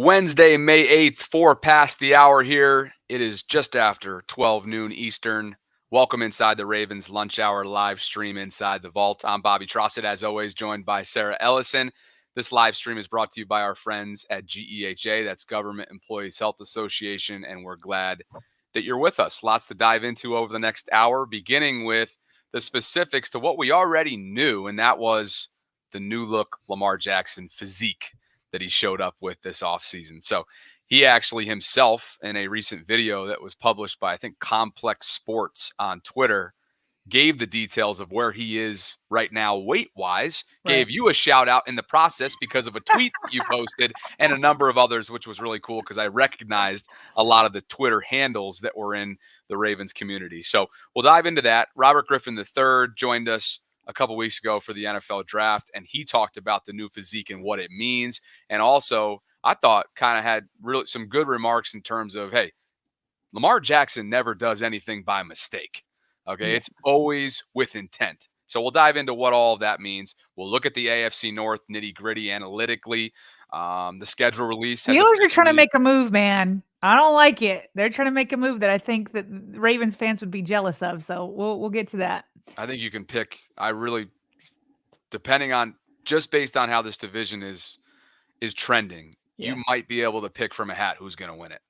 Wednesday, May 8th, 4 past the hour here. It is just after 12 noon Eastern. Welcome inside the Ravens lunch hour live stream inside the vault. I'm Bobby Trossett, as always, joined by Sarah Ellison. This live stream is brought to you by our friends at GEHA, that's Government Employees Health Association, and we're glad that you're with us. Lots to dive into over the next hour, beginning with the specifics to what we already knew, and that was the new look Lamar Jackson physique that he showed up with this offseason. So he actually himself, in a recent video that was published by, I think, Complex Sports on Twitter, gave the details of where he is right now weight-wise, gave you a shout-out in the process because of a tweet that you posted and a number of others, which was really cool because I recognized a lot of the Twitter handles that were in the Ravens community. So we'll dive into that. Robert Griffin III joined us a couple weeks ago for the NFL draft, and he talked about the new physique and what it means. And also, I thought kind of had really some good remarks in terms of, hey, Lamar Jackson never does anything by mistake. Okay, it's always with intent. So we'll dive into what all of that means. We'll look at the AFC North nitty-gritty analytically. The schedule release. Steelers are trying to make a move, man. I don't like it. They're trying to make a move that I think that Ravens fans would be jealous of. So we'll get to that. I think you can pick. Depending on, just based on how this division is trending, you might be able to pick from a hat who's going to win it.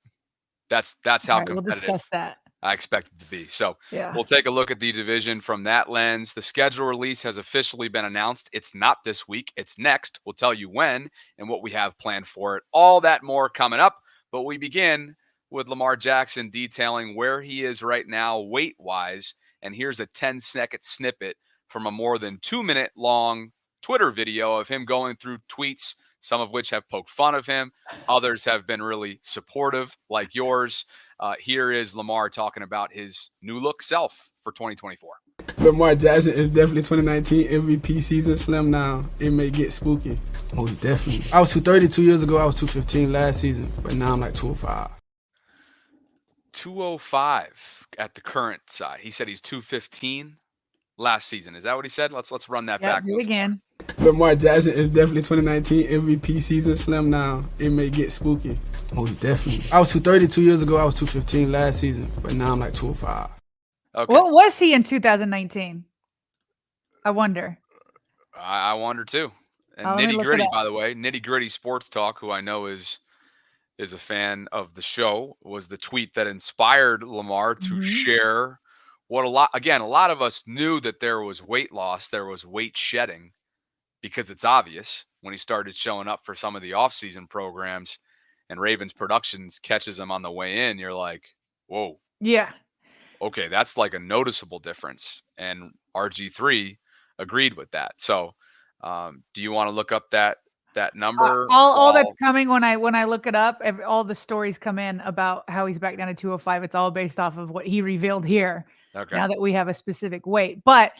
That's how competitive. We'll discuss that. I expect it to be. So we'll take a look at the division from that lens. The schedule release has officially been announced. It's not this week. It's next. We'll tell you when and what we have planned for it. All that more coming up. But we begin with Lamar Jackson detailing where he is right now weight-wise. And here's a 10-second snippet from a more than 2-minute long Twitter video of him going through tweets, some of which have poked fun of him. Others have been really supportive, like yours. Here is Lamar talking about his new look self for 2024. Lamar Jackson is definitely 2019 MVP season. Slim now. It may get spooky. Most definitely. I was 230 2 years ago. I was 215 last season, but now I'm like 205. 205 at the current side. He said he's 215 last season. Is that what he said? Let's run that back. Do it again. Lamar Jackson is definitely 2019 MVP season. Slim now. It may get spooky. Most definitely. I was 230 2 years ago. I was 215 last season, but now I'm like 205. Okay. What was he in 2019? I wonder. I wonder too. And Nitty Gritty, by the way, Nitty Gritty Sports Talk, who I know is a fan of the show, was the tweet that inspired Lamar to share what a lot of us knew that there was weight loss, there was weight shedding, because it's obvious when he started showing up for some of the offseason programs and Ravens Productions catches him on the way in. You're like, whoa. Yeah. Okay, that's like a noticeable difference. And RG3 agreed with that. So do you want to look up that number? All that's coming when I look it up, all the stories come in about how he's back down to 205. It's all based off of what he revealed here. Okay. Now that we have a specific weight. But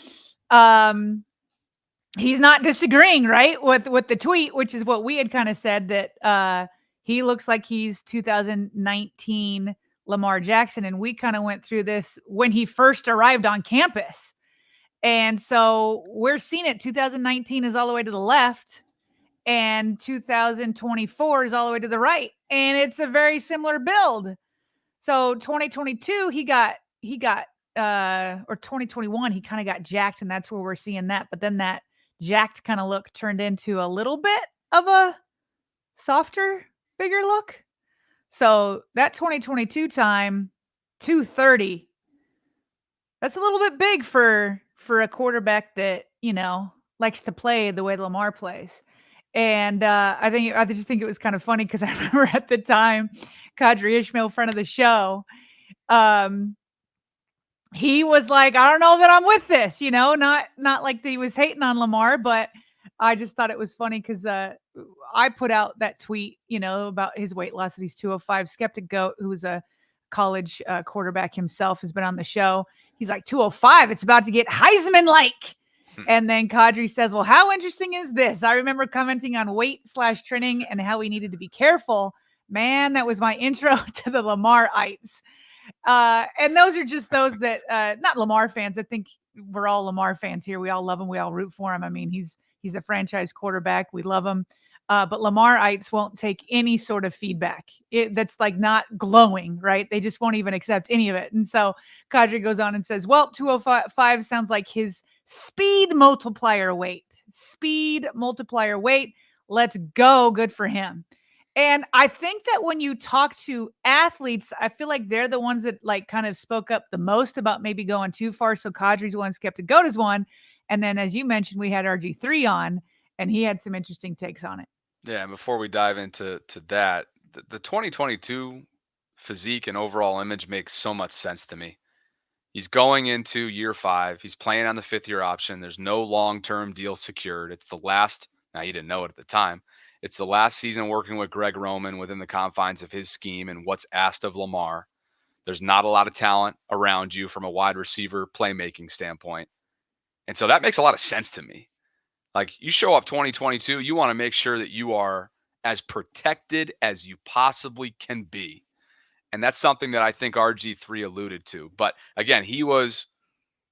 he's not disagreeing, right, with the tweet, which is what we had kind of said, that he looks like he's 2019 Lamar Jackson. And we kind of went through this when he first arrived on campus. And so we're seeing it. 2019 is all the way to the left and 2024 is all the way to the right. And it's a very similar build. So 2022, or 2021, he kind of got jacked, and that's where we're seeing that. But then that jacked kind of look turned into a little bit of a softer, bigger look. So that 2022 time, 230, that's a little bit big for a quarterback that, likes to play the way Lamar plays. And I just think it was kind of funny because I remember at the time, Kadri Ishmael, friend of the show, he was like, I don't know that I'm with this, not like he was hating on Lamar, but I just thought it was funny because I put out that tweet, about his weight loss, that he's 205. Skeptic Goat, who's a college quarterback himself, has been on the show. He's like, 205, it's about to get Heisman-like. And then Kadri says, well, how interesting is this? I remember commenting on weight/training and how we needed to be careful. Man, that was my intro to the Lamar-ites. And those are just those that, not Lamar fans. I think we're all Lamar fans here. We all love him. We all root for him. I mean, he's a franchise quarterback. We love him. But Lamarites won't take any sort of feedback. That's like not glowing, right? They just won't even accept any of it. And so Kadri goes on and says, well, 205 sounds like his speed multiplier weight. Speed multiplier weight. Let's go. Good for him. And I think that when you talk to athletes, I feel like they're the ones that like kind of spoke up the most about maybe going too far. So Kadri's one, Skeptic Goat is one. And then, as you mentioned, we had RG3 on, and he had some interesting takes on it. Yeah, and before we dive into that, the 2022 physique and overall image makes so much sense to me. He's going into year 5. He's playing on the 5th-year option. There's no long-term deal secured. It's the last. Now, he didn't know it at the time. It's the last season working with Greg Roman within the confines of his scheme and what's asked of Lamar. There's not a lot of talent around you from a wide receiver playmaking standpoint. And so that makes a lot of sense to me. Like, you show up 2022, you want to make sure that you are as protected as you possibly can be. And that's something that I think RG3 alluded to. But again, he was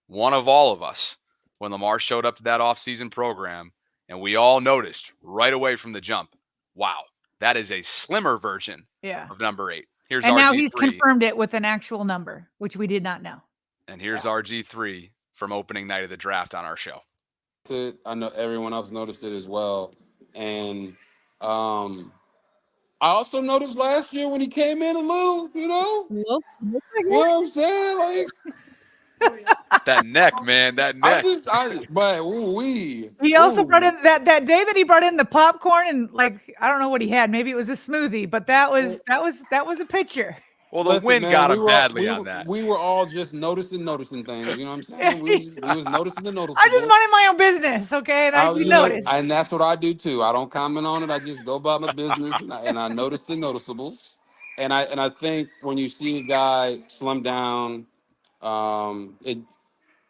one of all of us when Lamar showed up to that offseason program, and we all noticed right away from the jump, wow, that is a slimmer version of number 8. Here's and RG3. now he's confirmed it with an actual number, which we did not know. And here's RG3 from opening night of the draft on our show. I know everyone else noticed it as well. And I also noticed last year when he came in a little, you know what I'm saying? Like that neck, man, that neck. He also brought in that day that he brought in the popcorn and like I don't know what he had. Maybe it was a smoothie, but that was a picture. Well, the wind got him badly on that. We were all just noticing things. You know what I'm saying? We was noticing the noticeables. I just minded my own business, okay? And you noticed. And that's what I do too. I don't comment on it. I just go about my business and I notice the noticeables. And I think when you see a guy slim down,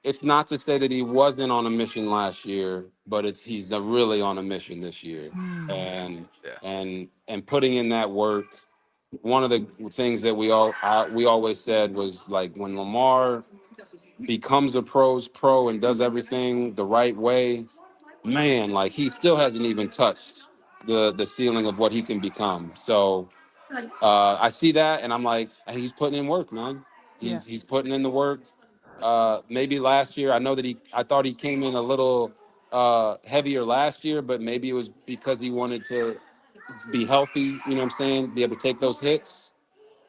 it's not to say that he wasn't on a mission last year, but he's really on a mission this year. And putting in that work. One of the things that we always said was like when Lamar becomes a pro's pro and does everything the right way, man, like he still hasn't even touched the ceiling of what he can become. So I see that and I'm like, he's putting in work, man. He's putting in the work. Maybe last year, I thought he came in a little heavier last year, but maybe it was because he wanted to be healthy, you know what I'm saying? Be able to take those hits.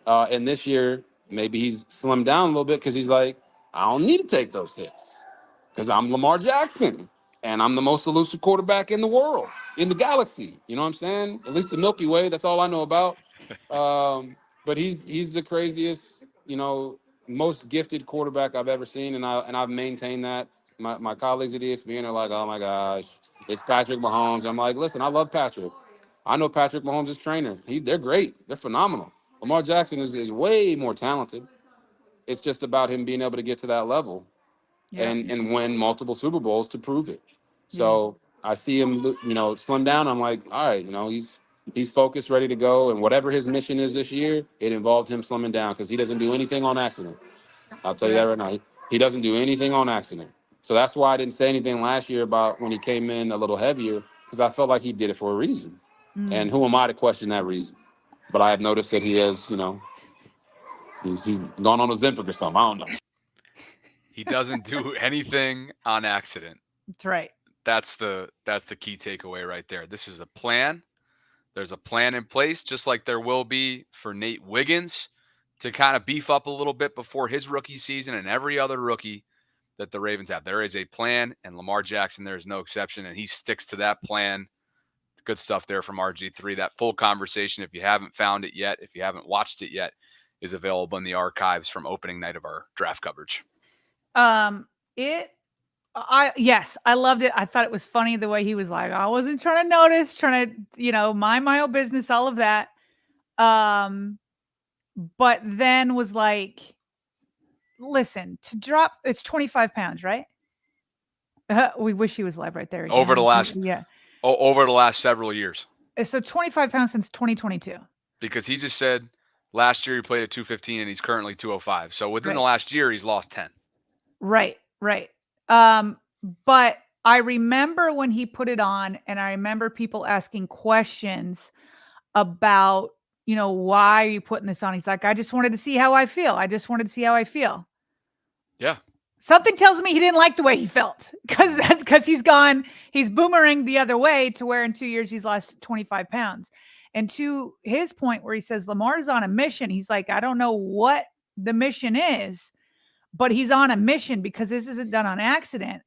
And this year, maybe he's slimmed down a little bit because he's like, I don't need to take those hits because I'm Lamar Jackson and I'm the most elusive quarterback in the world, in the galaxy. You know what I'm saying? At least the Milky Way. That's all I know about. But he's the craziest, most gifted quarterback I've ever seen, and I've maintained that. My colleagues at ESPN are like, oh my gosh, it's Patrick Mahomes. I'm like, listen, I love Patrick. I know Patrick Mahomes' trainer. They're great. They're phenomenal. Lamar Jackson is way more talented. It's just about him being able to get to that level and win multiple Super Bowls to prove it. So I see him, slim down. I'm like, all right, he's focused, ready to go. And whatever his mission is this year, it involved him slimming down because he doesn't do anything on accident. I'll tell you that right now. He doesn't do anything on accident. So that's why I didn't say anything last year about when he came in a little heavier because I felt like he did it for a reason. And who am I to question that reason? But I have noticed that he has, he's gone on a Ozempic or something. I don't know. He doesn't do anything on accident. That's right. That's the key takeaway right there. This is a plan. There's a plan in place, just like there will be for Nate Wiggins to kind of beef up a little bit before his rookie season and every other rookie that the Ravens have. There is a plan, and Lamar Jackson, there is no exception, and he sticks to that plan. Good stuff there from RG3. That full conversation, if you haven't found it yet, if you haven't watched it yet, is available in the archives from opening night of our draft coverage. I loved it. I thought it was funny the way he was like, I wasn't trying to notice, trying to, mind my own business, all of that. But then was like, listen, to drop, it's 25 pounds, right? We wish he was live right there. Again. Over the last several years. So 25 pounds since 2022. Because he just said last year he played at 215 and he's currently 205. So within the last year, he's lost 10. Right. But I remember when he put it on, and I remember people asking questions about, why are you putting this on? He's like, I just wanted to see how I feel. I just wanted to see how I feel. Yeah. Something tells me he didn't like the way he felt, because he's boomeranged the other way to where in 2 years he's lost 25 pounds. And to his point where he says Lamar's on a mission, he's like, I don't know what the mission is, but he's on a mission because this isn't done on accident.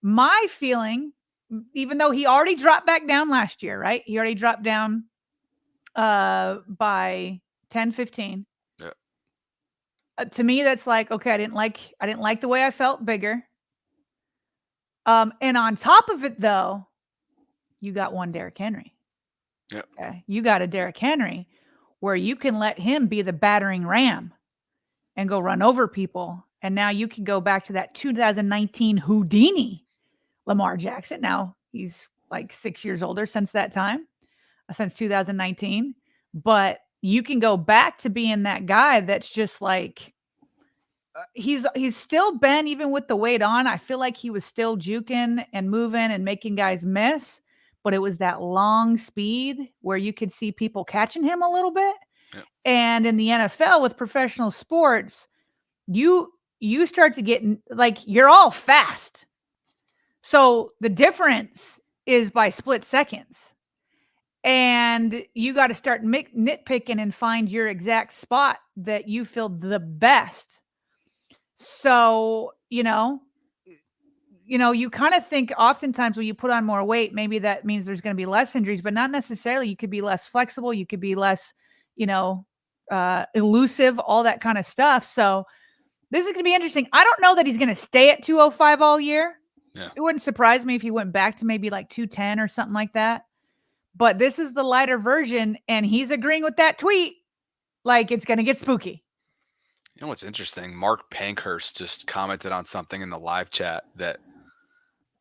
My feeling, even though he already dropped back down last year, right? He already dropped down by 10, 15. Yeah. To me, that's like, okay, I didn't like the way I felt bigger. And on top of it, though, you got one Derrick Henry. Yeah. Okay. You got a Derrick Henry where you can let him be the battering ram and go run over people. And now you can go back to that 2019 Houdini Lamar Jackson. Now he's like 6 years older since that time, since 2019. But you can go back to being that guy that's just like, he's still been, even with the weight on, I feel like he was still juking and moving and making guys miss, but it was that long speed where you could see people catching him a little bit. Yep. And in the NFL with professional sports, you start to get like, you're all fast. So the difference is by split seconds. And you got to start nitpicking and find your exact spot that you feel the best. So, you kind of think oftentimes when you put on more weight, maybe that means there's going to be less injuries, but not necessarily. You could be less flexible. You could be less, elusive, all that kind of stuff. So this is going to be interesting. I don't know that he's going to stay at 205 all year. Yeah. It wouldn't surprise me if he went back to maybe like 210 or something like that. But this is the lighter version, and he's agreeing with that tweet. Like, it's going to get spooky. You know what's interesting? Mark Pankhurst just commented on something in the live chat that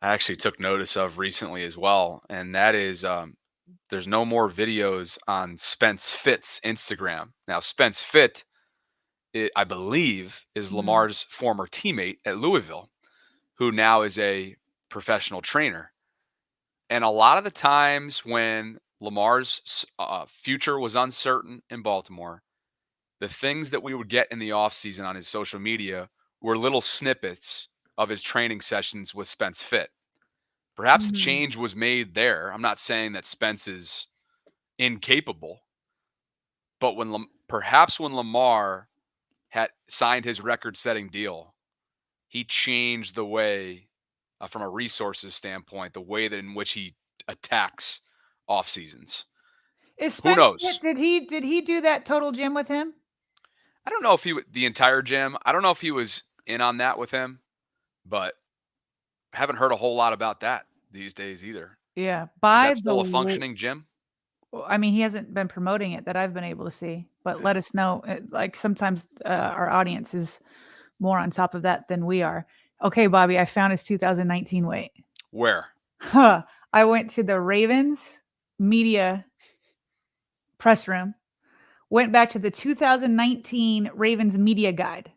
I actually took notice of recently as well. And that is there's no more videos on Spence Fit's Instagram. Now, Spence Fit, I believe, is Lamar's former teammate at Louisville, who now is a professional trainer. And a lot of the times when Lamar's future was uncertain in Baltimore, the things that we would get in the offseason on his social media were little snippets of his training sessions with Spence Fit. Perhaps a change was made there. I'm not saying that Spence is incapable, but perhaps when Lamar had signed his record-setting deal, he changed the way, from a resources standpoint, the way that in which he attacks off seasons. Who knows? Did he do that total gym with him? I don't know if the entire gym. I don't know if he was in on that with him, but I haven't heard a whole lot about that these days either. Yeah. Is that still a functioning gym? I mean, he hasn't been promoting it that I've been able to see, but let us know. Like, sometimes our audience is more on top of that than we are. Okay, Bobby, I found his 2019 weight. Where? I went to the Ravens media press room, went back to the 2019 Ravens media guide.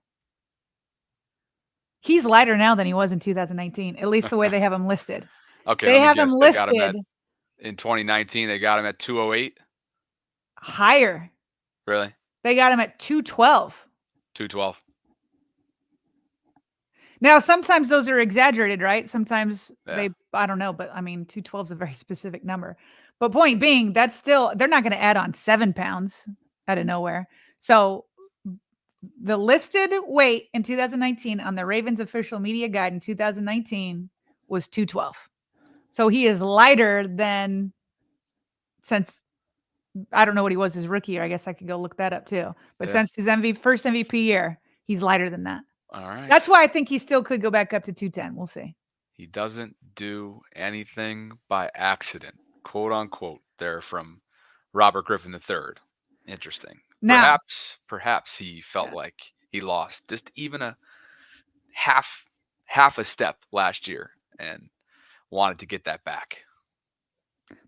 He's lighter now than he was in 2019, at least the way they have him listed. Okay, they have him listed. In 2019, they got him at 208. Higher. Really? They got him at 212. 212. Now, sometimes those are exaggerated, right? Sometimes I don't know, but I mean, 212 is a very specific number. But point being, that's still, they're not going to add on 7 pounds out of nowhere. So the listed weight in 2019 on the Ravens official media guide in 2019 was 212. So he is lighter than, since I don't know what he was his rookie year. I guess I could go look that up too. But since his first MVP year, he's lighter than that. All right. That's why I think he still could go back up to 210. We'll see. He doesn't do anything by accident, quote unquote, there from Robert Griffin III. Interesting. Now, perhaps he felt like he lost just even a half a step last year and wanted to get that back.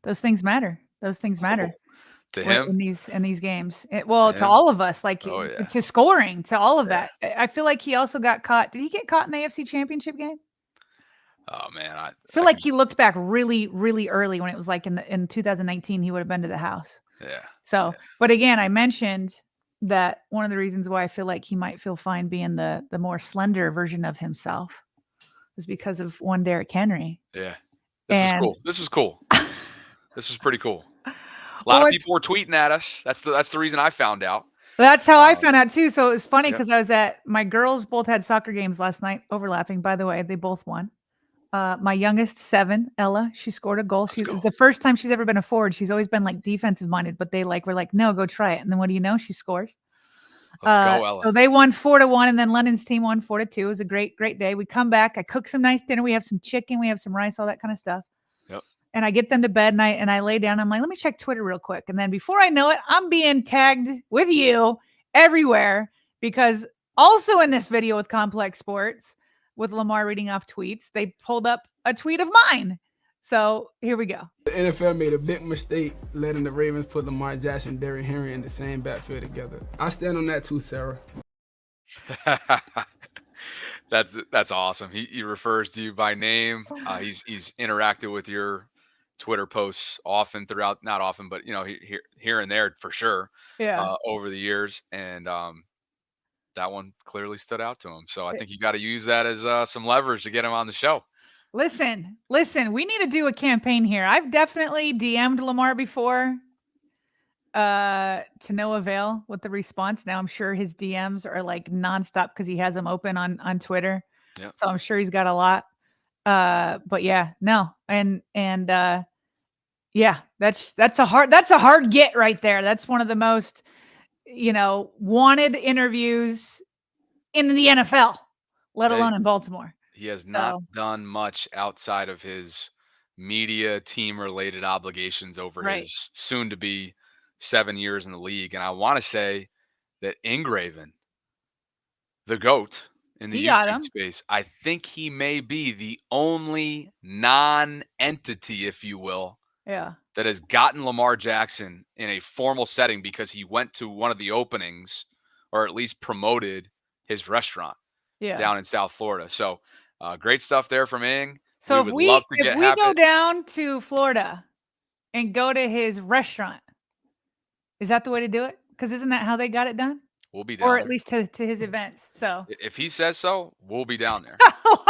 Those things matter. To him in these games. To all of us, like to scoring, to all of that. I feel like he also got caught. Did he get caught in the AFC Championship game? Oh man, I feel like he looked back really, really early when it was like in 2019, he would have been to the house. Yeah. So, but again, I mentioned that one of the reasons why I feel like he might feel fine being the more slender version of himself is because of one Derrick Henry. Yeah. This is cool. This was cool. This was pretty cool. A lot of people were tweeting at us. That's the reason I found out. That's how I found out too. So it was funny Yep. because I was my girls both had soccer games last night, overlapping. By the way, they both won. My youngest, 7, Ella, she scored a goal. It's the first time she's ever been a forward. She's always been like defensive minded, but they were like, no, go try it. And then what do you know? She scores. Let's go, Ella. So they won 4-1, and then London's team won 4-2. It was a great, great day. We come back. I cook some nice dinner. We have some chicken. We have some rice, all that kind of stuff. Yep. And I get them to bed, and I lay down. I'm like, let me check Twitter real quick. And then before I know it, I'm being tagged with you everywhere, because also in this video with Complex Sports, with Lamar reading off tweets, they pulled up a tweet of mine. So here we go. The NFL made a big mistake letting the Ravens put Lamar Jackson and Derrick Henry in the same backfield together. I stand on that too, Sarah. That's awesome. He refers to you by name. He's interacted with your Twitter posts often throughout, not often, but here and there for sure. Yeah. Over the years, and that one clearly stood out to him. So I think you got to use that as some leverage to get him on the show. Listen, we need to do a campaign here. I've definitely DM'd Lamar before, to no avail with the response. Now I'm sure his DMs are like nonstop because he has them open on Twitter. Yep. So I'm sure he's got a lot. But yeah, no. And yeah, that's a hard get right there. That's one of the most, wanted interviews in the NFL, let alone in Baltimore. He has not done much outside of his media team related obligations over his soon to be 7 years in the league. And I want to say that Ingraven, the GOAT in the YouTube space, I think he may be the only non-entity, if you will, that has gotten Lamar Jackson in a formal setting because he went to one of the openings, or at least promoted his restaurant down in South Florida. So great stuff there from Ing. So if we go down to Florida and go to his restaurant, is that the way to do it? Because isn't that how they got it done? We'll be down or there. At least to his events. So if he says so, we'll be down there.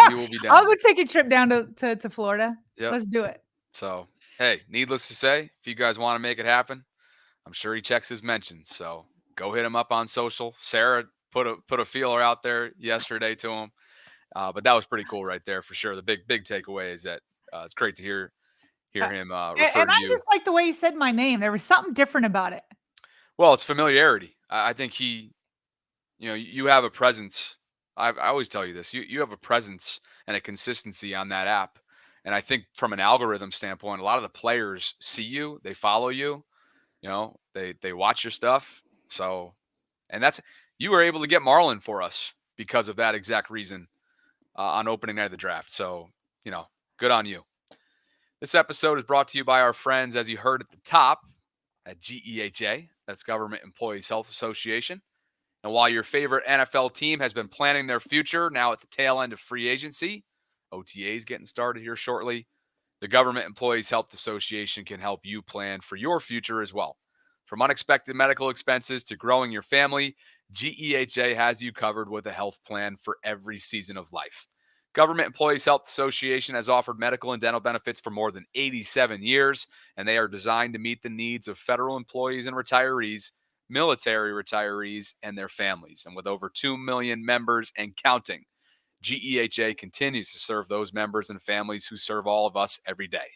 We will be down. I'll go take a trip down to Florida. Yep. Let's do it. So hey, needless to say, if you guys want to make it happen, I'm sure he checks his mentions. So go hit him up on social. Sarah put a feeler out there yesterday to him. But that was pretty cool right there for sure. The big takeaway is that it's great to hear him refer to you. And I just like the way he said my name. There was something different about it. Well, it's familiarity. I think you have a presence. I always tell you this. You have a presence and a consistency on that app. And I think from an algorithm standpoint, a lot of the players see you, they follow you, they watch your stuff. So, and you were able to get Marlon for us because of that exact reason on opening night of the draft. So, good on you. This episode is brought to you by our friends, as you heard at the top, at GEHA. That's Government Employees Health Association. And while your favorite NFL team has been planning their future now at the tail end of free agency, OTA is getting started here shortly, the Government Employees Health Association can help you plan for your future as well. From unexpected medical expenses to growing your family, GEHA has you covered with a health plan for every season of life. Government Employees Health Association has offered medical and dental benefits for more than 87 years, and they are designed to meet the needs of federal employees and retirees, military retirees, and their families. And with over 2 million members and counting, GEHA continues to serve those members and families who serve all of us every day.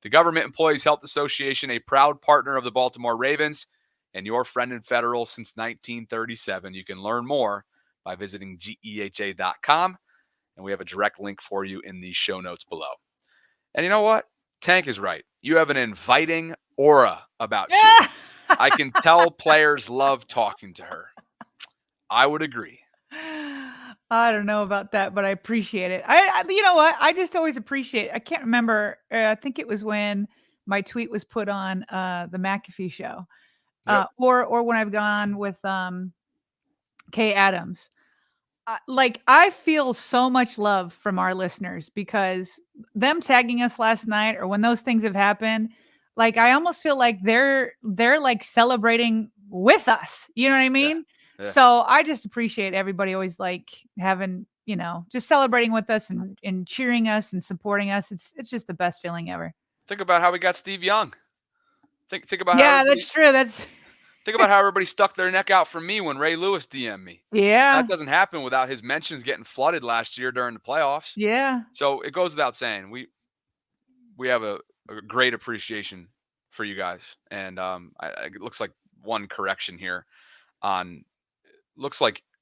The Government Employees Health Association, a proud partner of the Baltimore Ravens and your friend in federal since 1937. You can learn more by visiting GEHA.com, and we have a direct link for you in the show notes below. And you know what? Tank is right. You have an inviting aura about you. I can tell players love talking to her. I would agree. I don't know about that, but I appreciate it. I you know what? I just always appreciate it. I can't remember. I think it was when my tweet was put on the McAfee show, or when I've gone with Kay Adams. I feel so much love from our listeners because them tagging us last night or when those things have happened, like I almost feel like they're like celebrating with us. You know what I mean? Yeah. So I just appreciate everybody always like having, just celebrating with us and cheering us and supporting us. It's just the best feeling ever. Think about how we got Steve Young. Think about Yeah, that's true. Think about how everybody stuck their neck out for me when Ray Lewis DM'd me. Yeah. That doesn't happen without his mentions getting flooded last year during the playoffs. Yeah. So it goes without saying, we have a great appreciation for you guys. And it looks like one correction here on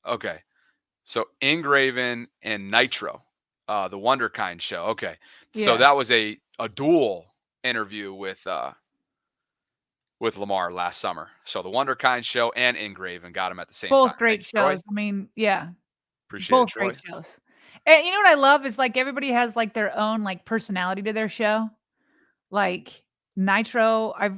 okay. So Ingraven and Nitro, the Wonderkind show. Okay. So Yeah. that was a dual interview with Lamar last summer. So the Wonderkind show and Ingraven got him at the same time. Both great Thanks, Troy. shows. I mean, yeah. Appreciate Both it, Troy. great shows. And you know what I love is like everybody has like their own like personality to their show. Like Nitro, I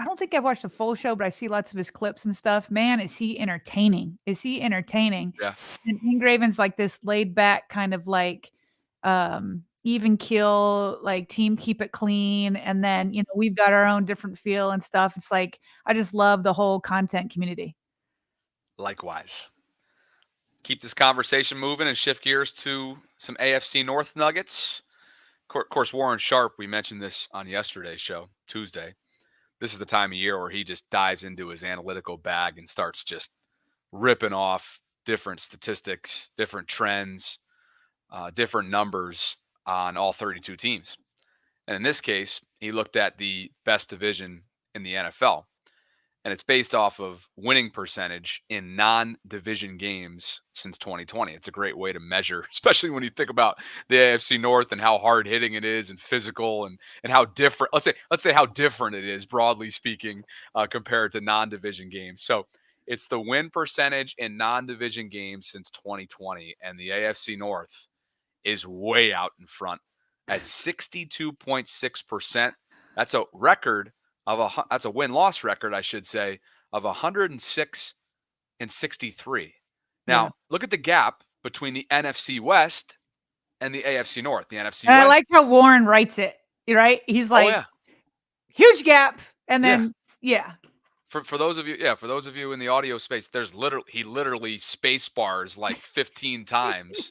don't think I've watched a full show, but I see lots of his clips and stuff. Man, is he entertaining? Yeah. And Ingraven's like this laid back kind of like even keel, like team keep it clean. And then, we've got our own different feel and stuff. It's like I just love the whole content community. Likewise. Keep this conversation moving and shift gears to some AFC North nuggets. Of course, Warren Sharp, we mentioned this on yesterday's show, Tuesday. This is the time of year where he just dives into his analytical bag and starts just ripping off different statistics, different trends, different numbers on all 32 teams. And in this case, he looked at the best division in the NFL. And it's based off of winning percentage in non-division games since 2020. It's a great way to measure, especially when you think about the AFC North and how hard hitting it is and physical and how different. Let's say how different it is, broadly speaking, compared to non-division games. So it's the win percentage in non-division games since 2020, and the AFC North is way out in front at 62.6%. That's a record. That's a win-loss record, I should say, of 106 and 63. Now, Look at the gap between the NFC West and the AFC North. The NFC And West. I like how Warren writes it, right? He's like, huge gap, and then For those of you in the audio space, he literally space bars like 15 times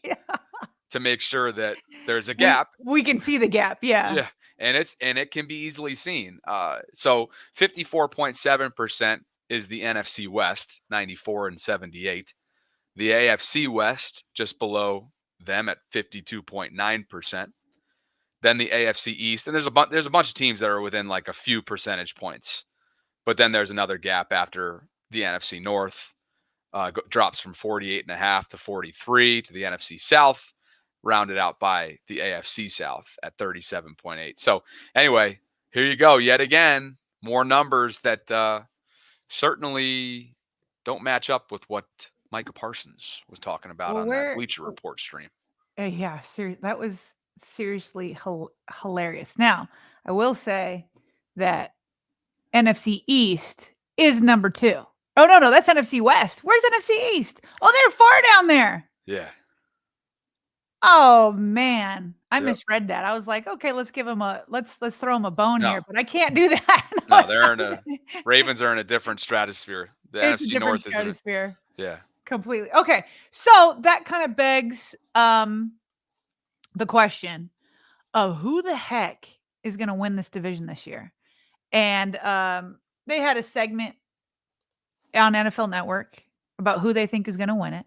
to make sure that there's a gap. We can see the gap, Yeah. And it can be easily seen. So 54.7% is the NFC West, 94 and 78. The AFC West just below them at 52.9%. Then the AFC East, and there's a bunch of teams that are within like a few percentage points. But then there's another gap after the NFC North drops from 48.5 to 43 to the NFC South, rounded out by the AFC South at 37.8. So anyway, here you go. Yet again, more numbers that certainly don't match up with what Micah Parsons was talking about on that Bleacher Report stream. Yeah, that was seriously hilarious. Now, I will say that NFC East is number 2. Oh, no, that's NFC West. Where's NFC East? Oh, they're far down there. Yeah. Oh man, I misread that. I was like, okay, let's give him let's throw him a bone here, but I can't do that. No, Ravens are in a different stratosphere. The NFC North is stratosphere. Yeah. Completely. Okay. So that kind of begs the question of who the heck is going to win this division this year. And they had a segment on NFL Network about who they think is going to win it.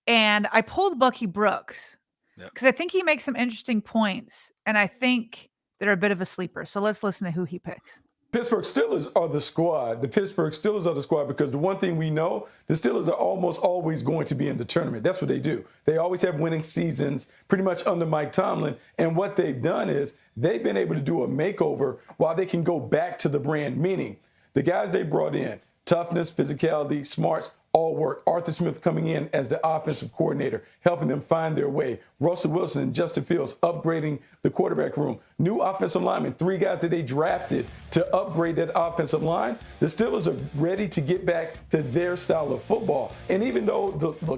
And I pulled Bucky Brooks because I think he makes some interesting points, and I think they're a bit of a sleeper. So let's listen to who he picks. Pittsburgh Steelers are the squad. The Pittsburgh Steelers are the squad because the one thing we know, the Steelers are almost always going to be in the tournament. That's what they do. They always have winning seasons pretty much under Mike Tomlin. And what they've done is they've been able to do a makeover while they can go back to the brand, meaning the guys they brought in, toughness, physicality, smarts, all work. Arthur Smith coming in as the offensive coordinator, helping them find their way. Russell Wilson and Justin Fields upgrading the quarterback room. New offensive linemen, 3 guys that they drafted to upgrade that offensive line. The Steelers are ready to get back to their style of football. And even though,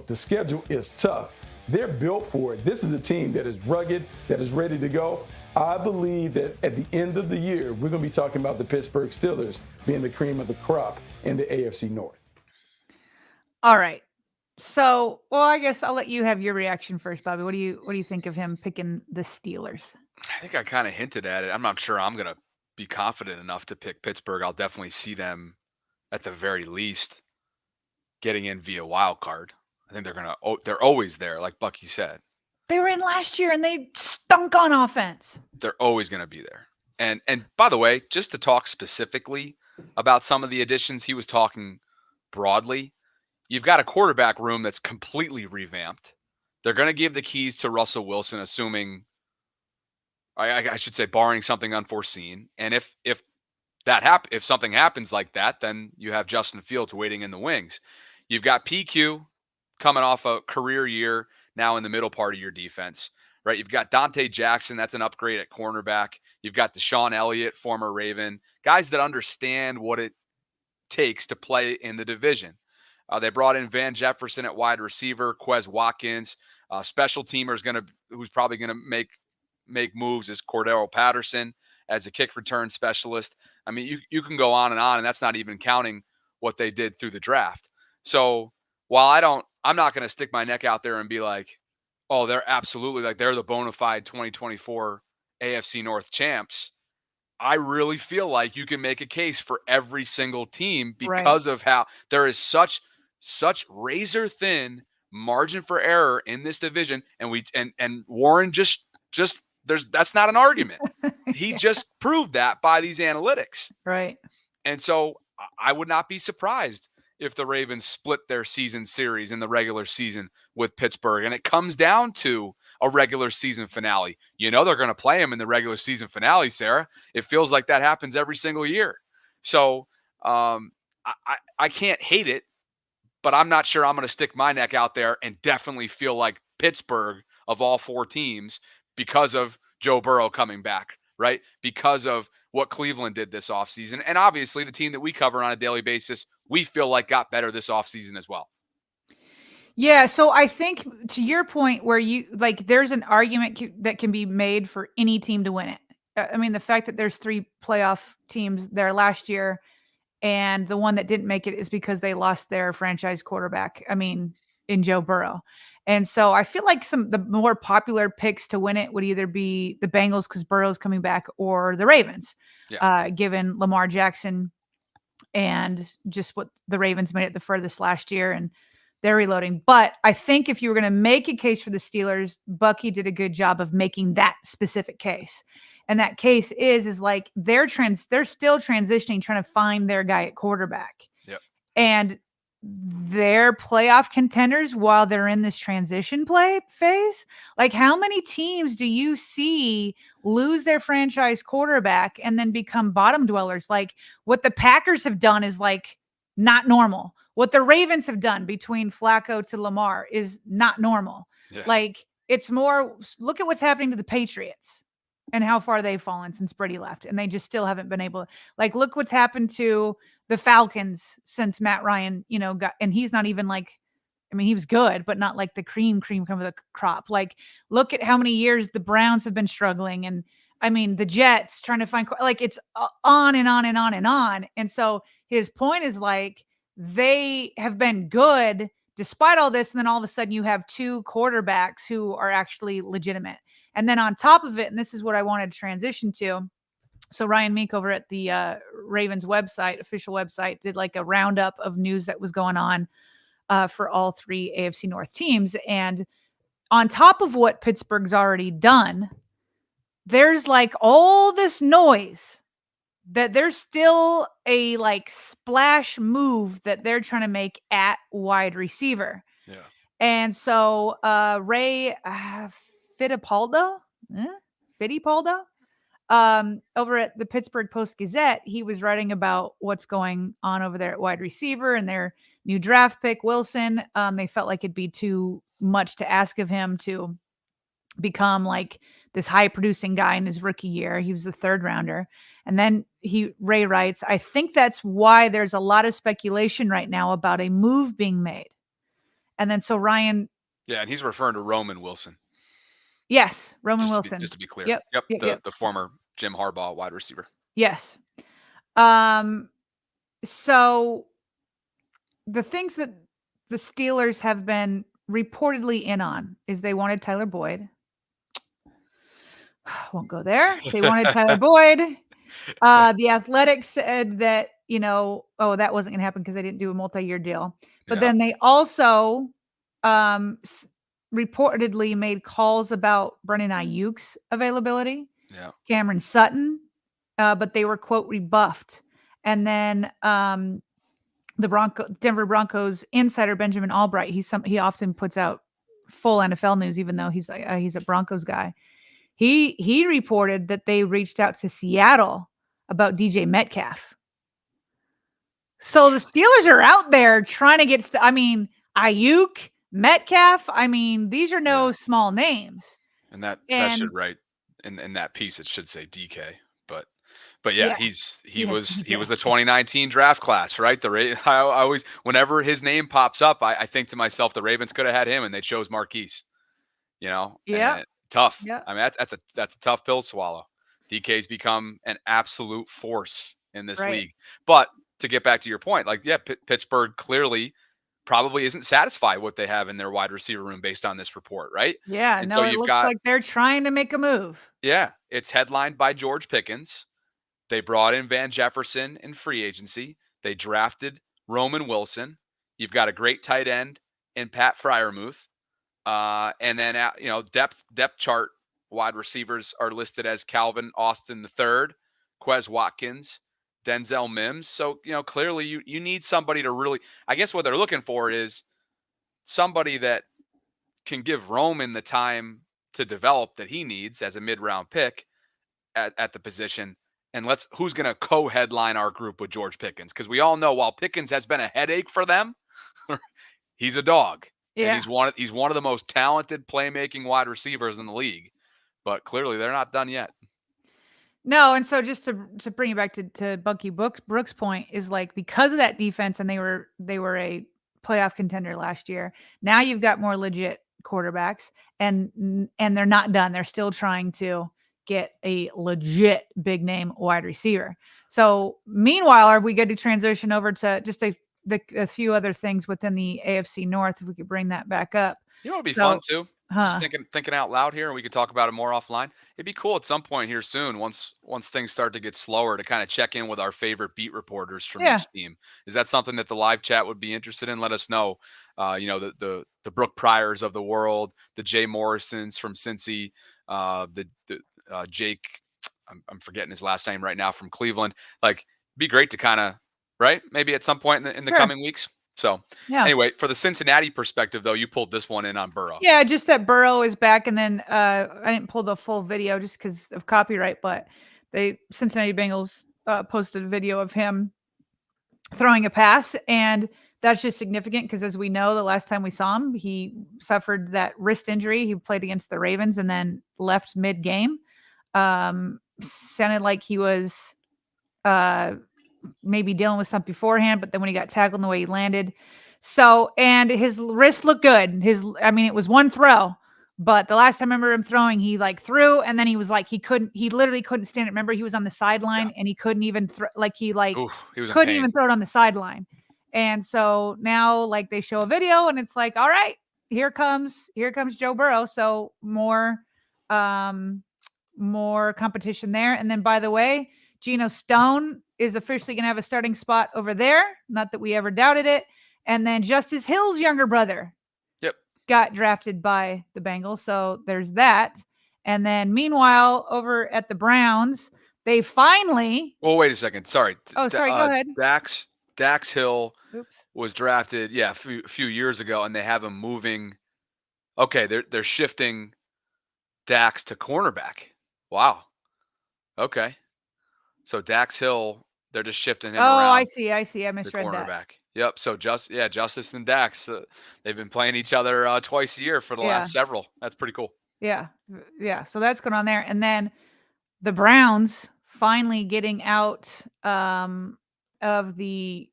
the schedule is tough, they're built for it. This is a team that is rugged, that is ready to go. I believe that at the end of the year, we're going to be talking about the Pittsburgh Steelers being the cream of the crop in the AFC North. All right. So, well, I guess I'll let you have your reaction first, Bobby. What do you think of him picking the Steelers? I think I kind of hinted at it. I'm not sure I'm going to be confident enough to pick Pittsburgh. I'll definitely see them at the very least getting in via wild card. I think they're always there, like Bucky said. They were in last year and they stunk on offense. They're always going to be there. And by the way, just to talk specifically about some of the additions, he was talking broadly. You've got a quarterback room that's completely revamped. They're going to give the keys to Russell Wilson, assuming, I should say, barring something unforeseen. And if something happens like that, then you have Justin Fields waiting in the wings. You've got PQ coming off a career year now in the middle part of your defense, right? You've got Dante Jackson. That's an upgrade at cornerback. You've got Deshaun Elliott, former Raven, guys that understand what it takes to play in the division. They brought in Van Jefferson at wide receiver, Quez Watkins, special teamer who's probably going to make moves is Cordero Patterson as a kick return specialist. I mean, you can go on, and that's not even counting what they did through the draft. So while I'm not going to stick my neck out there and be like, oh, they're absolutely they're the bona fide 2024 AFC North champs. I really feel like you can make a case for every single team because of how there is such razor thin margin for error in this division. And Warren that's not an argument. He just proved that by these analytics. Right. And so I would not be surprised if the Ravens split their season series in the regular season with Pittsburgh. And it comes down to a regular season finale. They're going to play them in the regular season finale, Sarah. It feels like that happens every single year. So I can't hate it, but I'm not sure I'm going to stick my neck out there and definitely feel like Pittsburgh of all 4 teams because of Joe Burrow coming back, right? Because of what Cleveland did this offseason. And obviously the team that we cover on a daily basis, we feel like got better this offseason as well. Yeah, so I think to your point where there's an argument that can be made for any team to win it. I mean, the fact that there's 3 playoff teams there last year and the one that didn't make it is because they lost their franchise quarterback, in Joe Burrow. And so I feel like the more popular picks to win it would either be the Bengals because Burrow's coming back or the Ravens, given Lamar Jackson and just what the Ravens made it the furthest last year and they're reloading. But I think if you were going to make a case for the Steelers, Bucky did a good job of making that specific case. And that case is like they're still transitioning, trying to find their guy at quarterback. Yep. And they're playoff contenders while they're in this transition play phase. Like, how many teams do you see lose their franchise quarterback and then become bottom dwellers? Like, what the Packers have done is like not normal. What the Ravens have done between Flacco to Lamar is not normal. Yeah. Like, it's more, look at what's happening to the Patriots and how far they've fallen since Brady left. And they just still haven't been able to, like, look what's happened to the Falcons since Matt Ryan, got, and he's not even like, he was good, but not like the cream of the crop. Like, look at how many years the Browns have been struggling. And the Jets trying to find, like, it's on and on and on and on. And so his point is like, they have been good despite all this. And then all of a sudden you have 2 quarterbacks who are actually legitimate. And then on top of it, and this is what I wanted to transition to. So Ryan Meek over at the Ravens website, official website, did like a roundup of news that was going on for all 3 AFC North teams. And on top of what Pittsburgh's already done, there's like all this noise that there's still a like splash move that they're trying to make at wide receiver. Yeah. And so Ray Fittipaldo, over at the Pittsburgh Post-Gazette, he was writing about what's going on over there at wide receiver, and they're new draft pick, Wilson. They felt like it'd be too much to ask of him to become like this high producing guy in his rookie year. He was the 3rd rounder. And then Ray writes, I think that's why there's a lot of speculation right now about a move being made. And then so Ryan. Yeah, and he's referring to Roman Wilson. Yes, Roman Wilson. Just to be clear. Yep. The former Jim Harbaugh wide receiver. Yes. So the things that the Steelers have been reportedly in on is they wanted Tyler Boyd. Won't go there. They wanted Tyler Boyd. The Athletic said that, that wasn't going to happen because they didn't do a multi-year deal. But then they also reportedly made calls about Brandon Ayuk's availability. Yeah. Cameron Sutton, but they were, quote, rebuffed. And then the Denver Broncos insider Benjamin Albright, he often puts out full NFL news, even though he's a Broncos guy. He reported that they reached out to Seattle about DJ Metcalf. So the Steelers are out there trying to get Ayuk, Metcalf. These are no small names. And that should write in that piece. It should say DK, but yeah, he was the 2019 draft class, right? I always, whenever his name pops up, I think to myself, the Ravens could have had him, and they chose Marquise. Yeah. Tough. Yeah. That's a tough pill to swallow. DK's become an absolute force in this league. But to get back to your point, Pittsburgh clearly probably isn't satisfied with what they have in their wide receiver room based on this report, right? Yeah. And no, so it looks like they're trying to make a move. Yeah. It's headlined by George Pickens. They brought in Van Jefferson in free agency. They drafted Roman Wilson. You've got a great tight end in Pat Freiermuth. And then, depth chart wide receivers are listed as Calvin Austin III, Quez Watkins, Denzel Mims. So, clearly you need somebody to really, I guess what they're looking for is somebody that can give Roman the time to develop that he needs as a mid-round pick at the position. And who's going to co-headline our group with George Pickens? Because we all know while Pickens has been a headache for them, he's a dog. Yeah. And he's one of the most talented playmaking wide receivers in the league. But clearly they're not done yet. No, and so just to bring it back to Bucky Brooks' point is because of that defense, and they were a playoff contender last year. Now you've got more legit quarterbacks, and they're not done. They're still trying to get a legit big name wide receiver. So meanwhile, are we good to transition over to just a few other things within the AFC North, if we could bring that back up? It'd be fun too. Just thinking out loud here, and we could talk about it more offline. It'd be cool at some point here soon, once things start to get slower, to kind of check in with our favorite beat reporters from each team. Is that something that the live chat would be interested in? Let us know. The Brooke Pryors of the world, the Jay Morrisons from Cincy, the Jake, I'm forgetting his last name right now, from Cleveland. It'd be great to kind of, right? Maybe at some point in the coming weeks. So anyway, for the Cincinnati perspective, though, you pulled this one in on Burrow. Yeah, just that Burrow is back. And then I didn't pull the full video just because of copyright, but the Cincinnati Bengals posted a video of him throwing a pass. And that's just significant because, as we know, the last time we saw him, he suffered that wrist injury. He played against the Ravens and then left mid-game. Sounded like he was maybe dealing with something beforehand, but then when he got tackled and the way he landed. So, and his wrist looked good. It was one throw, but the last time I remember him throwing, he threw, and then he was he literally couldn't stand it. Remember, he was on the sideline and he couldn't even couldn't even throw it on the sideline. And so now they show a video and it's all right, here comes Joe Burrow. So more competition there. And then, by the way, Geno Stone is officially going to have a starting spot over there. Not that we ever doubted it. And then Justice Hill's younger brother got drafted by the Bengals. So there's that. And then meanwhile, over at the Browns, they finally... Well, wait a second. Sorry. Oh, sorry. Go ahead. Dax Hill was drafted, a few years ago, and they have him moving. Okay, they're shifting Dax to cornerback. Wow. Okay. So Dax Hill, they're just shifting him around. Oh, I see. I misread that. Yep. So Justice and Dax, they've been playing each other twice a year for the last several. That's pretty cool. Yeah. Yeah. So that's going on there. And then the Browns finally getting out of the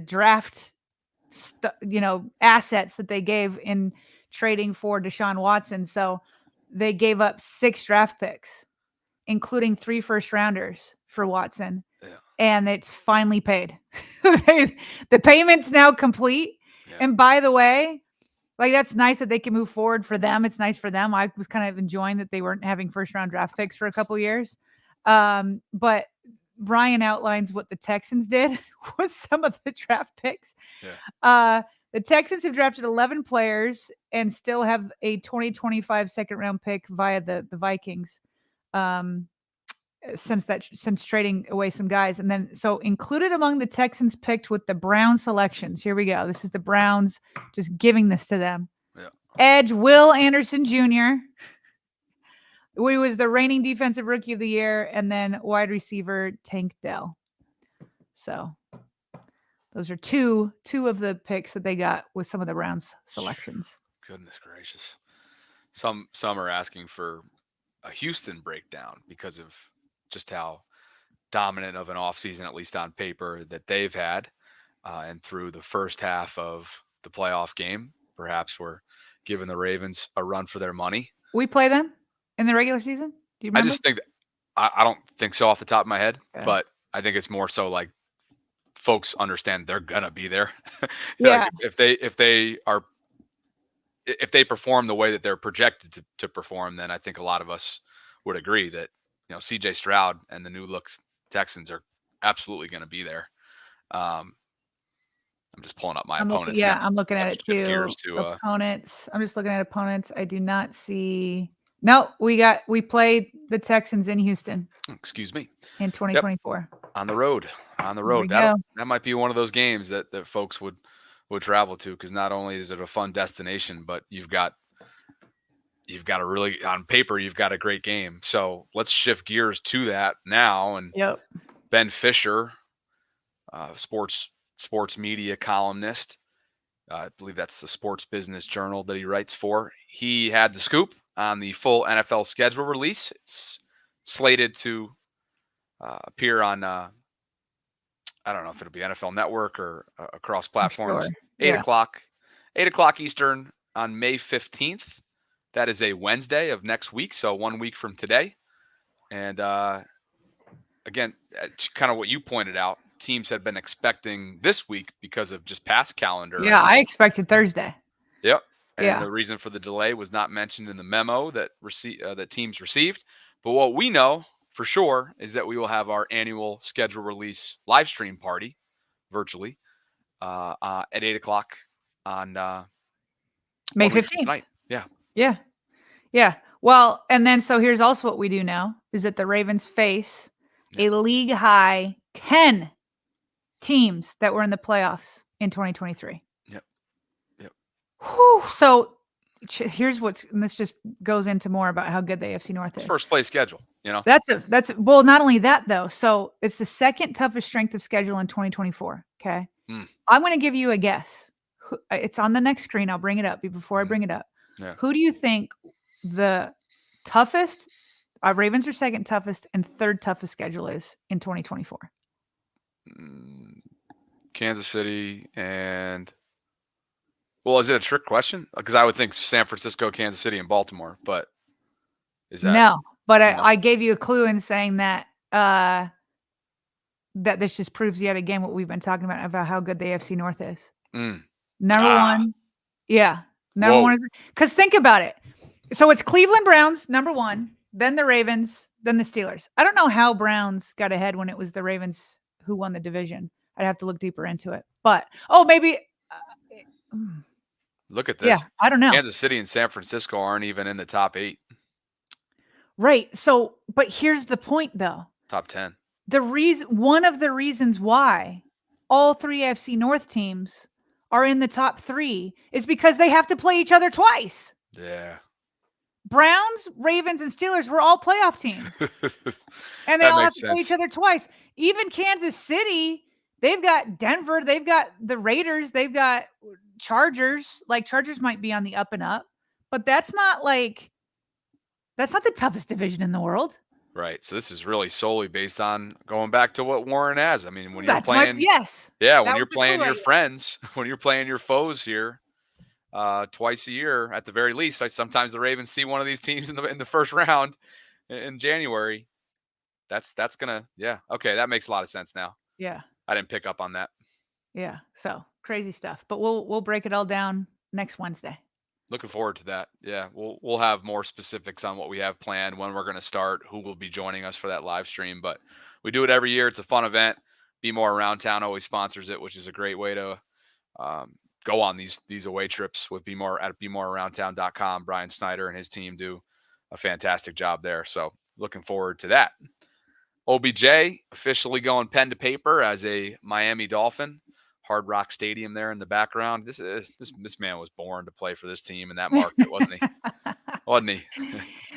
draft, assets that they gave in trading for Deshaun Watson. So they gave up 6 draft picks, including 3 first-rounders for Watson. Yeah. And it's finally paid. The payment's now complete. Yeah. And by the way, like, that's nice that they can move forward for them. It's nice for them. I was kind of enjoying that they weren't having first-round draft picks for a couple of years. But Brian outlines what the Texans did with some of the draft picks. Yeah. The Texans have drafted 11 players and still have a 2025 second-round pick via the Vikings. Since trading away some guys. And then, so included among the Texans picked with the Brown selections. Here we go. This is the Browns just giving this to them. Yeah. Edge Will Anderson Jr., who was the reigning defensive rookie of the year, and then wide receiver Tank Dell. So those are two of the picks that they got with some of the Browns selections. Goodness gracious. Some are asking for a Houston breakdown because of just how dominant of an offseason, at least on paper, that they've had. And through the first half of the playoff game, perhaps we're giving the Ravens a run for their money. We play them in the regular season? Do you remember? I just think that, I don't think so off the top of my head, but I think it's more so like folks understand they're going to be there. Yeah. Like if they perform the way that they're projected to perform, then I think a lot of us would agree that, CJ Stroud and the new look Texans are absolutely going to be there. I'm just pulling up my opponents. I'm looking at it too. Opponents. I'm just looking at opponents. I do not see. No, we played the Texans in Houston. Excuse me. In 2024. Yep. On the road. That might be one of those games that folks would travel to, because not only is it a fun destination, but you've got a really, on paper, you've got a great game. So let's shift gears to that now. And Ben Fisher, sports media columnist, I believe that's the Sports Business Journal that he writes for. He had the scoop on the full NFL schedule release. It's slated to appear on, I don't know if it'll be NFL Network or across platforms. Sure. 8 o'clock Eastern on May 15th. That is a Wednesday of next week, so 1 week from today. And again, kind of what you pointed out, teams had been expecting this week because of just past calendar. Yeah, I expected Thursday. Yep. And the reason for the delay was not mentioned in the memo that that teams received. But what we know for sure is that we will have our annual schedule release live stream party virtually at 8 o'clock on May 15th. Tonight. Yeah. Well, and then so here's also what we do now is that the Ravens face a league high 10 teams that were in the playoffs in 2023. Yep. Whew. So here's and this just goes into more about how good the AFC North is. It's first place schedule, That's well, not only that though. So it's the second toughest strength of schedule in 2024. Okay. I'm going to give you a guess. It's on the next screen. I'll bring it up before I bring it up. Yeah. Who do you think the toughest, Ravens are second toughest and third toughest schedule is in 2024? Kansas City and, well, is it a trick question? Because I would think San Francisco, Kansas City, and Baltimore, but is that? No, but I gave you a clue in saying that that this just proves yet again what we've been talking about how good the AFC North is. Number one. Yeah. Number one is, because think about it. So it's Cleveland Browns, number one, then the Ravens, then the Steelers. I don't know how Browns got ahead when it was the Ravens who won the division. I'd have to look deeper into it. But, maybe. Look at this. Yeah, I don't know. Kansas City and San Francisco aren't even in the top 8. Right. So, but here's the point, though. Top 10. One of the reasons why all 3 AFC North teams are in the top 3 is because they have to play each other twice. Yeah. Browns, Ravens, and Steelers were all playoff teams. And they all have to play each other twice. Even Kansas City They've got Denver. They've got the Raiders. They've got Chargers. Like Chargers might be on the up and up, but that's not the toughest division in the world. Right. So this is really solely based on going back to what Warren has. I mean, when you're That's playing, yes. yeah, That when you're was the clue playing your right there. friends, when you're playing your foes here, twice a year at the very least. Sometimes the Ravens see one of these teams in the first round in January. That's gonna, yeah, okay, that makes a lot of sense now. Yeah. I didn't pick up on that. Yeah. So crazy stuff. But we'll break it all down next Wednesday. Looking forward to that. Yeah, we'll have more specifics on what we have planned, when we're going to start, who will be joining us for that live stream. But we do it every year. It's a fun event. Be More Around Town always sponsors it, which is a great way to go on these away trips with Be More at BeMoreAroundTown.com. Brian Snyder and his team do a fantastic job there. So looking forward to that. OBJ officially going pen to paper as a Miami Dolphin. Hard Rock Stadium there in the background. This man was born to play for this team in that market, wasn't he? Wasn't he?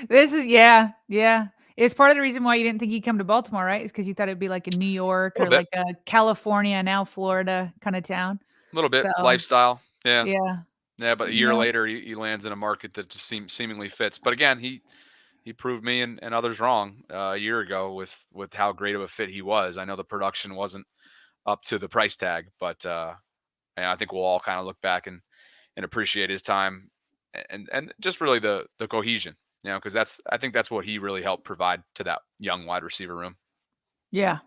This is yeah. It's part of the reason why you didn't think he'd come to Baltimore, right? Is because you thought it'd be like a New York or like a California, now Florida kind of town. A little bit lifestyle, yeah. Yeah. But a year later, he lands in a market that just seemingly fits. But again, he proved me and others wrong a year ago with how great of a fit he was. I know the production wasn't up to the price tag, but I think we'll all kind of look back and appreciate his time and just really the cohesion, because I think that's what he really helped provide to that young wide receiver room. Yeah.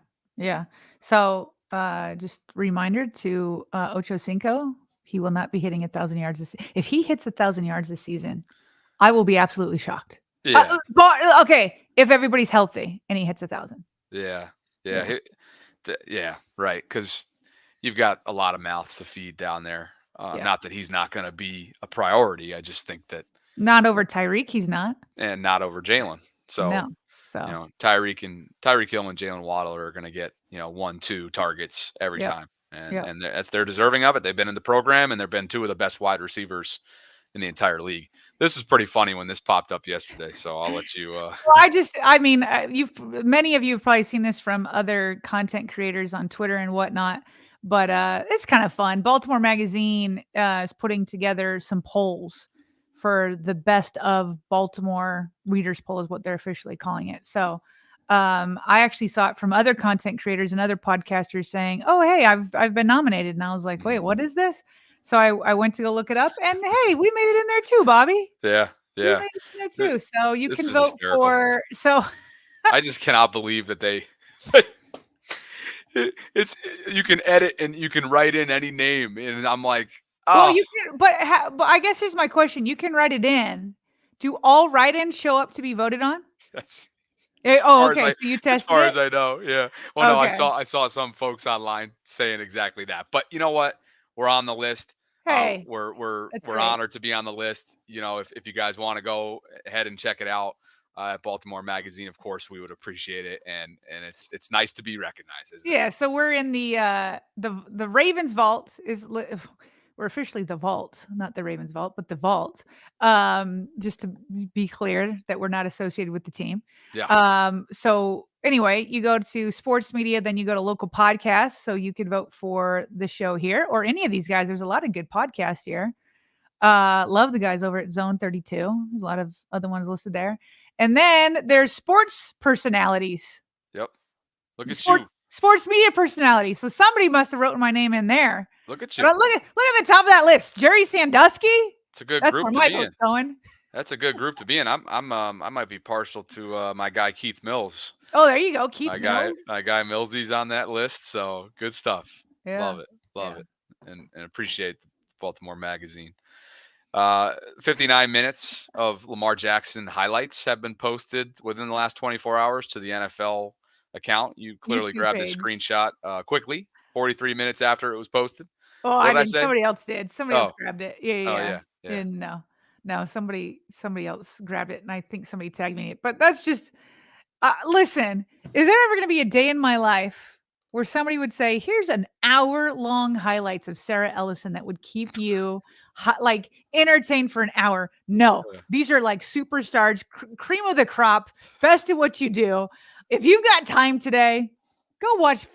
So just reminder to Ocho Cinco, he will not be hitting 1,000 yards. If he hits 1,000 yards this season, I will be absolutely shocked. Yeah. Okay, if everybody's healthy and he hits 1,000. Yeah. Right. Because you've got a lot of mouths to feed down there. Not that he's not going to be a priority. I just think that not over Tyreek, he's not, and not over Jalen. So, Tyreek Hill and Jalen Waddle are going to get 1-2 targets every time, and they're deserving of it. They've been in the program, and they've been two of the best wide receivers in the entire league. This is pretty funny when this popped up yesterday, so I'll let you. Many of you have probably seen this from other content creators on Twitter and whatnot, but it's kind of fun. Baltimore Magazine is putting together some polls for the best of Baltimore readers poll, is what they're officially calling it. So I actually saw it from other content creators and other podcasters saying, "Oh, hey, I've been nominated," and I was like, "Wait, what is this?" So I went to go look it up, and hey, we made it in there too, Bobby. Yeah. We made it in there too. So you can vote hysterical. for. So I just cannot believe that they. You can edit and you can write in any name, and I'm like, oh. Well, you can, but I guess here's my question: you can write it in. Do all write-ins show up to be voted on? That's. Okay. So you tested it? As far as I know, yeah. Well, okay. no, I saw some folks online saying exactly that. But you know what? We're on the list. Hey, we're honored to be on the list. If you guys want to go ahead and check it out at Baltimore Magazine, of course we would appreciate it, and it's nice to be recognized. Isn't it? So we're in the Ravens Vault. We're officially the Vault, not the Ravens Vault, but the Vault. Just to be clear that we're not associated with the team. Yeah. So anyway, you go to sports media, then you go to local podcasts. So you can vote for the show here or any of these guys. There's a lot of good podcasts here. Love the guys over at Zone 32. There's a lot of other ones listed there. And then there's sports personalities. Yep. Look at you. Sports media personalities. So somebody must have wrote my name in there. Look at you. But look at the top of that list. Jerry Sandusky. It's a good That's group where to my be in. vote's going. That's a good group to be in. I might be partial to my guy Keith Mills. Oh, there you go, Keith Mills. My guy Millsy's on that list, so good stuff. Yeah. Love it, and appreciate Baltimore Magazine. 59 minutes of Lamar Jackson highlights have been posted within the last 24 hours to the NFL account. You clearly grabbed a screenshot quickly, 43 minutes after it was posted. Oh, I didn't. Somebody else did. Somebody else grabbed it. Yeah. And no, somebody else grabbed it, and I think somebody tagged me. But that's just listen. Is there ever going to be a day in my life where somebody would say, "Here's an hour-long highlights of Sarah Ellison that would keep you entertained for an hour"? No, these are like superstars, cream of the crop, best at what you do. If you've got time today, go watch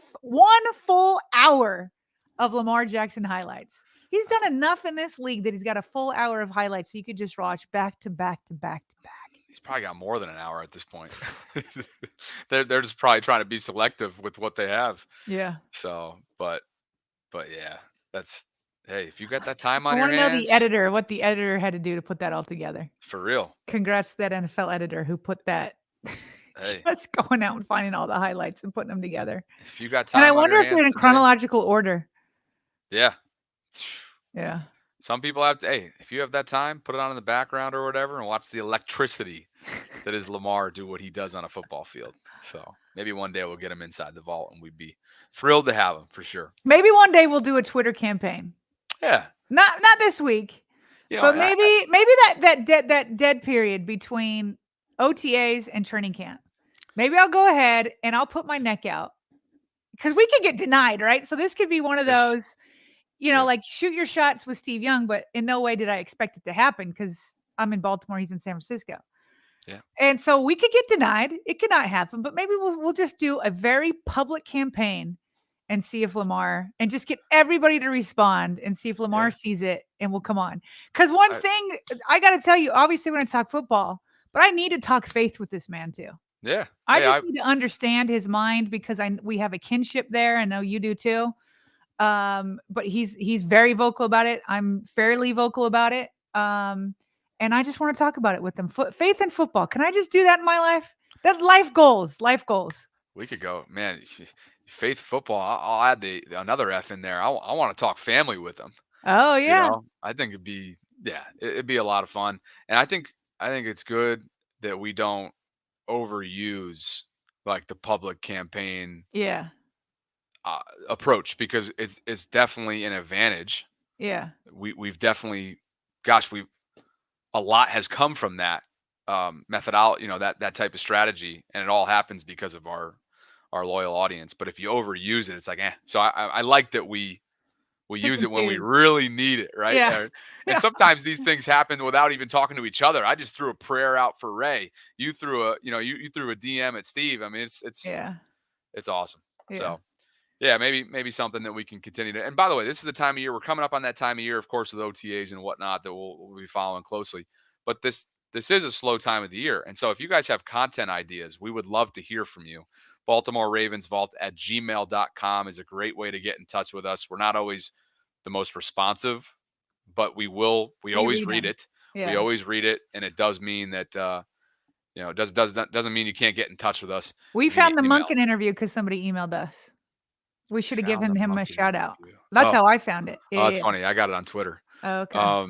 full hour of Lamar Jackson highlights. He's done enough in this league that he's got a full hour of highlights so you could just watch back to back to back to back. He's probably got more than an hour at this point. they're just probably trying to be selective with what they have. Yeah. So, but yeah, that's, hey, if you got that time on I your want to know hands, what the editor had to do to put that all together. for real. Congrats to that NFL editor who put that. Hey, Just going out and finding all the highlights and putting them together. if you got time, And I on wonder your if they're hands in today- chronological order. Yeah. Yeah. Some people have to, hey, if you have that time, put it on in the background or whatever and watch the electricity that is Lamar do what he does on a football field. So maybe one day we'll get him inside the vault and we'd be thrilled to have him for sure. Maybe one day we'll do a Twitter campaign. Yeah. Not this week. You know, But maybe that dead period between OTAs and training camp. Maybe I'll go ahead and I'll put my neck out because we could get denied, right? So this could be one of those, like shoot your shots with Steve Young, but in no way did I expect it to happen because I'm in Baltimore, he's in San Francisco. Yeah. And so we could get denied. It could not happen, but maybe we'll just do a very public campaign and see if Lamar, and just get everybody to respond and see if Lamar sees it and will come on. Because one thing I got to tell you, obviously, when I talk football, but I need to talk faith with this man too. Yeah. I just need to understand his mind because we have a kinship there. I know you do too. But he's very vocal about it. I'm fairly vocal about it. And I just want to talk about it with him. Faith in football. Can I just do that in my life? That life goals. We could go, man. Faith football. I'll add another F in there. I want to talk family with them. Oh yeah. I think it'd be a lot of fun, and I think it's good that we don't overuse like the public campaign approach because it's definitely an advantage. Yeah. We've definitely, a lot has come from that methodology, that type of strategy, and it all happens because of our loyal audience. But if you overuse it, it's like, So I like that we use it when we really need it, right? Yeah. And sometimes these things happen without even talking to each other. I just threw a prayer out for Ray. You threw you threw a DM at Steve. I mean, it's awesome. Yeah. So yeah, maybe something that we can continue to. And by the way, this is the time of year, we're coming up on that time of year, of course, with OTAs and whatnot that we'll be following closely. But this is a slow time of the year. And so if you guys have content ideas, we would love to hear from you. BaltimoreRavensVault@gmail.com is a great way to get in touch with us. We're not always the most responsive, but we always read it. Yeah. We always read it, and it does mean that it doesn't mean you can't get in touch with us. We found the Monken interview because somebody emailed us. We should have given him a shout out. That's how I found it. Oh, that's funny. I got it on Twitter. Oh, okay.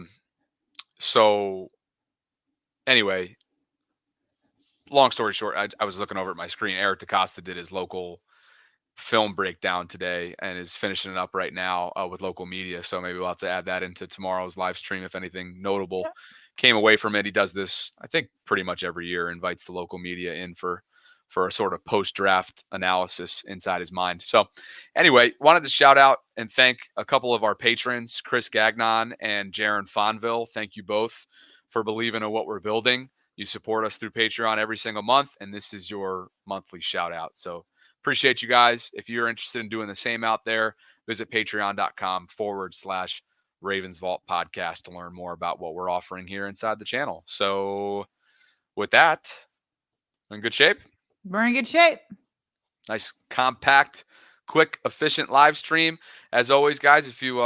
So anyway, long story short, I was looking over at my screen. Eric DaCosta did his local film breakdown today and is finishing it up right now with local media. So maybe we'll have to add that into tomorrow's live stream if anything notable came away from it. He does this, I think, pretty much every year, invites the local media in for a sort of post-draft analysis inside his mind. So anyway, wanted to shout out and thank a couple of our patrons, Chris Gagnon and Jaron Fonville. Thank you both for believing in what we're building. You support us through Patreon every single month, and this is your monthly shout out. So appreciate you guys. If you're interested in doing the same out there, visit patreon.com/RavensVault podcast to learn more about what we're offering here inside the channel. So with that, we're in good shape. We're in good shape. Nice, compact, quick, efficient live stream. As always, guys, if you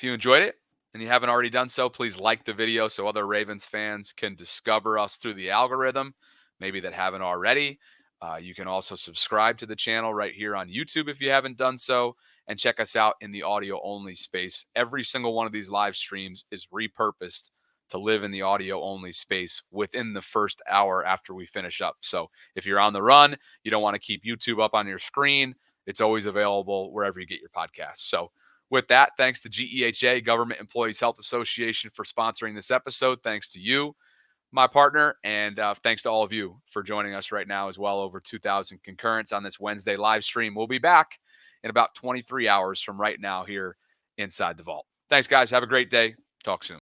enjoyed it and you haven't already done so, please like the video so other Ravens fans can discover us through the algorithm, maybe that haven't already. You can also subscribe to the channel right here on YouTube if you haven't done so, and check us out in the audio-only space. Every single one of these live streams is repurposed to live in the audio-only space within the first hour after we finish up. So if you're on the run, you don't want to keep YouTube up on your screen, it's always available wherever you get your podcasts. So with that, thanks to GEHA, Government Employees Health Association, for sponsoring this episode. Thanks to you, my partner, and thanks to all of you for joining us right now as well. Over 2,000 concurrents on this Wednesday live stream. We'll be back in about 23 hours from right now here inside the vault. Thanks, guys. Have a great day. Talk soon.